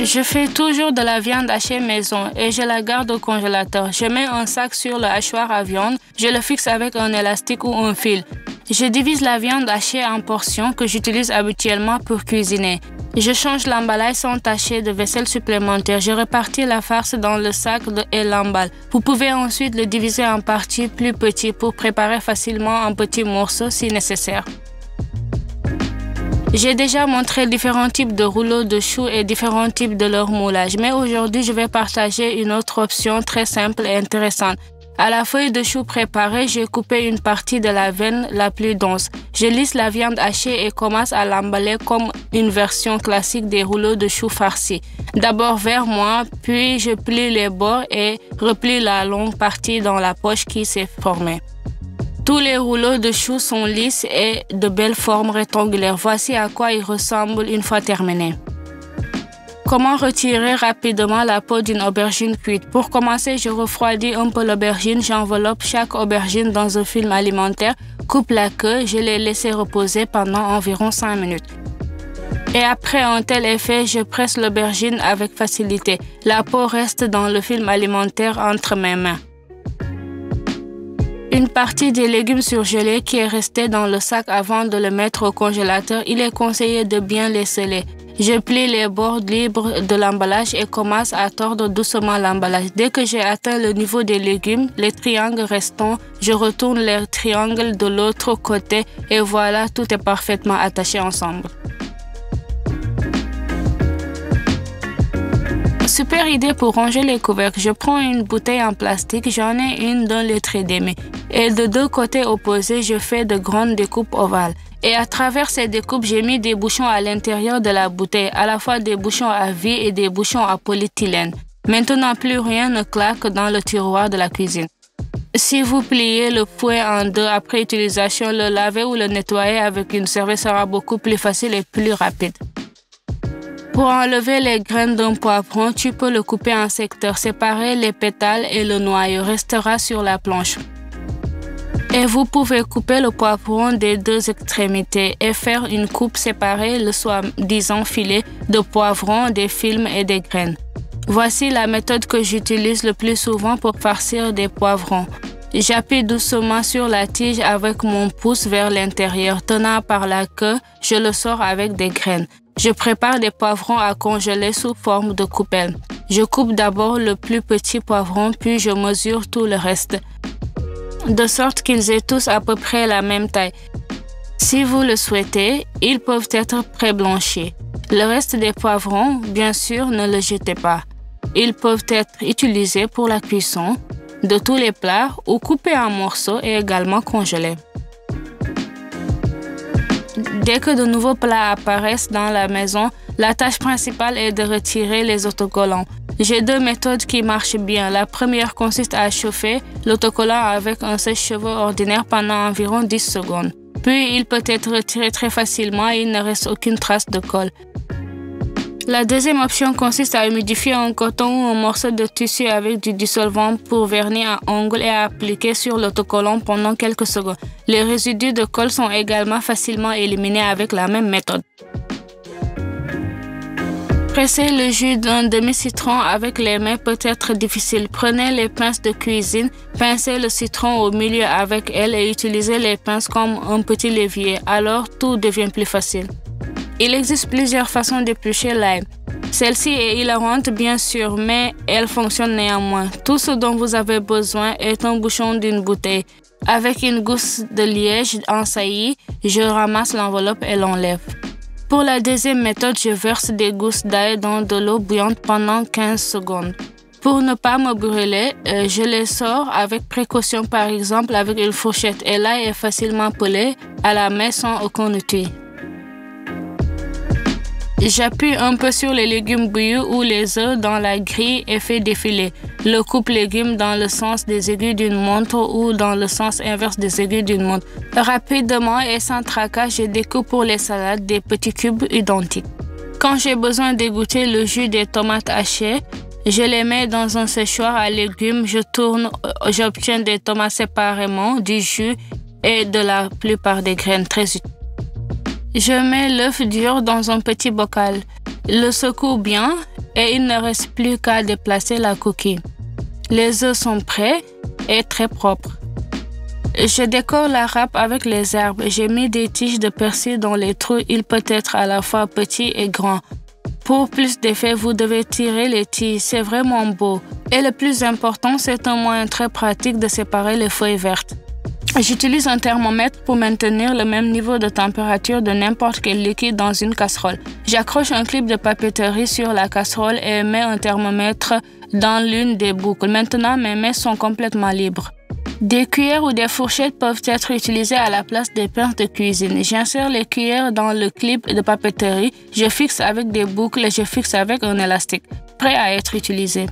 Je fais toujours de la viande hachée maison et je la garde au congélateur. Je mets un sac sur le hachoir à viande, je le fixe avec un élastique ou un fil. Je divise la viande hachée en portions que j'utilise habituellement pour cuisiner. Je change l'emballage sans tacher de vaisselle supplémentaire. Je répartis la farce dans le sac et l'emballe. Vous pouvez ensuite le diviser en parties plus petites pour préparer facilement en petits morceaux si nécessaire. J'ai déjà montré différents types de rouleaux de choux et différents types de leur moulage, mais aujourd'hui je vais partager une autre option très simple et intéressante. À la feuille de chou préparée, j'ai coupé une partie de la veine la plus dense. Je lisse la viande hachée et commence à l'emballer comme une version classique des rouleaux de chou farcis. D'abord vers moi, puis je plie les bords et replie la longue partie dans la poche qui s'est formée. Tous les rouleaux de choux sont lisses et de belles formes rectangulaires. Voici à quoi ils ressemblent une fois terminés. Comment retirer rapidement la peau d'une aubergine cuite? Pour commencer, je refroidis un peu l'aubergine, j'enveloppe chaque aubergine dans un film alimentaire, coupe la queue, je l'ai laissé reposer pendant environ 5 minutes. Et après un tel effet, je presse l'aubergine avec facilité. La peau reste dans le film alimentaire entre mes mains. Une partie des légumes surgelés qui est restée dans le sac avant de le mettre au congélateur, il est conseillé de bien les sceller. Je plie les bords libres de l'emballage et commence à tordre doucement l'emballage. Dès que j'ai atteint le niveau des légumes, les triangles restants, je retourne les triangles de l'autre côté et voilà, tout est parfaitement attaché ensemble. Super idée pour ranger les couvercles. Je prends une bouteille en plastique, j'en ai une d'un litre et demi. Et de deux côtés opposés, je fais de grandes découpes ovales. Et à travers ces découpes, j'ai mis des bouchons à l'intérieur de la bouteille, à la fois des bouchons à vis et des bouchons à polyéthylène. Maintenant, plus rien ne claque dans le tiroir de la cuisine. Si vous pliez le fouet en deux après utilisation, le laver ou le nettoyer avec une serviette sera beaucoup plus facile et plus rapide. Pour enlever les graines d'un poivron, tu peux le couper en secteurs séparés, les pétales et le noyau restera sur la planche. Et vous pouvez couper le poivron des deux extrémités et faire une coupe séparée, le soi-disant filet de poivron, des films et des graines. Voici la méthode que j'utilise le plus souvent pour farcir des poivrons. J'appuie doucement sur la tige avec mon pouce vers l'intérieur. Tenant par la queue, je le sors avec des graines. Je prépare des poivrons à congeler sous forme de coupelle. Je coupe d'abord le plus petit poivron, puis je mesure tout le reste, de sorte qu'ils aient tous à peu près la même taille. Si vous le souhaitez, ils peuvent être pré-blanchis. Le reste des poivrons, bien sûr, ne le jetez pas. Ils peuvent être utilisés pour la cuisson de tous les plats ou coupés en morceaux et également congelés. Dès que de nouveaux plats apparaissent dans la maison, la tâche principale est de retirer les autocollants. J'ai deux méthodes qui marchent bien. La première consiste à chauffer l'autocollant avec un sèche-cheveux ordinaire pendant environ 10 secondes. Puis, il peut être retiré très facilement et il ne reste aucune trace de colle. La deuxième option consiste à humidifier un coton ou un morceau de tissu avec du dissolvant pour vernir à ongles et à appliquer sur l'autocollant pendant quelques secondes. Les résidus de colle sont également facilement éliminés avec la même méthode. Presser le jus d'un demi-citron avec les mains peut être difficile. Prenez les pinces de cuisine, pincez le citron au milieu avec elle et utilisez les pinces comme un petit levier. Alors, tout devient plus facile. Il existe plusieurs façons d'éplucher l'ail. Celle-ci est hilarante bien sûr, mais elle fonctionne néanmoins. Tout ce dont vous avez besoin est un bouchon d'une bouteille. Avec une gousse de liège en saillie, je ramasse l'enveloppe et l'enlève. Pour la deuxième méthode, je verse des gousses d'ail dans de l'eau bouillante pendant 15 secondes. Pour ne pas me brûler, je les sors avec précaution, par exemple avec une fourchette. Et l'ail est facilement pelé à la main sans aucun outil. J'appuie un peu sur les légumes bouillis ou les œufs dans la grille et fais défiler. Le coupe-légumes dans le sens des aiguilles d'une montre ou dans le sens inverse des aiguilles d'une montre. Rapidement et sans tracas, je découpe pour les salades des petits cubes identiques. Quand j'ai besoin d'égoutter le jus des tomates hachées, je les mets dans un séchoir à légumes, je tourne, j'obtiens des tomates séparément, du jus et de la plupart des graines très utiles. Je mets l'œuf dur dans un petit bocal. le secoue bien et il ne reste plus qu'à déplacer la coquille. Les œufs sont prêts et très propres. Je décore la râpe avec les herbes. J'ai mis des tiges de persil dans les trous. Il peut être à la fois petit et grand. Pour plus d'effet, vous devez tirer les tiges. C'est vraiment beau. Et le plus important, c'est un moyen très pratique de séparer les feuilles vertes. J'utilise un thermomètre pour maintenir le même niveau de température de n'importe quel liquide dans une casserole. J'accroche un clip de papeterie sur la casserole et mets un thermomètre dans l'une des boucles. Maintenant, mes mains sont complètement libres. Des cuillères ou des fourchettes peuvent être utilisées à la place des pinces de cuisine. J'insère les cuillères dans le clip de papeterie, je fixe avec des boucles et je fixe avec un élastique, prêt à être utilisé.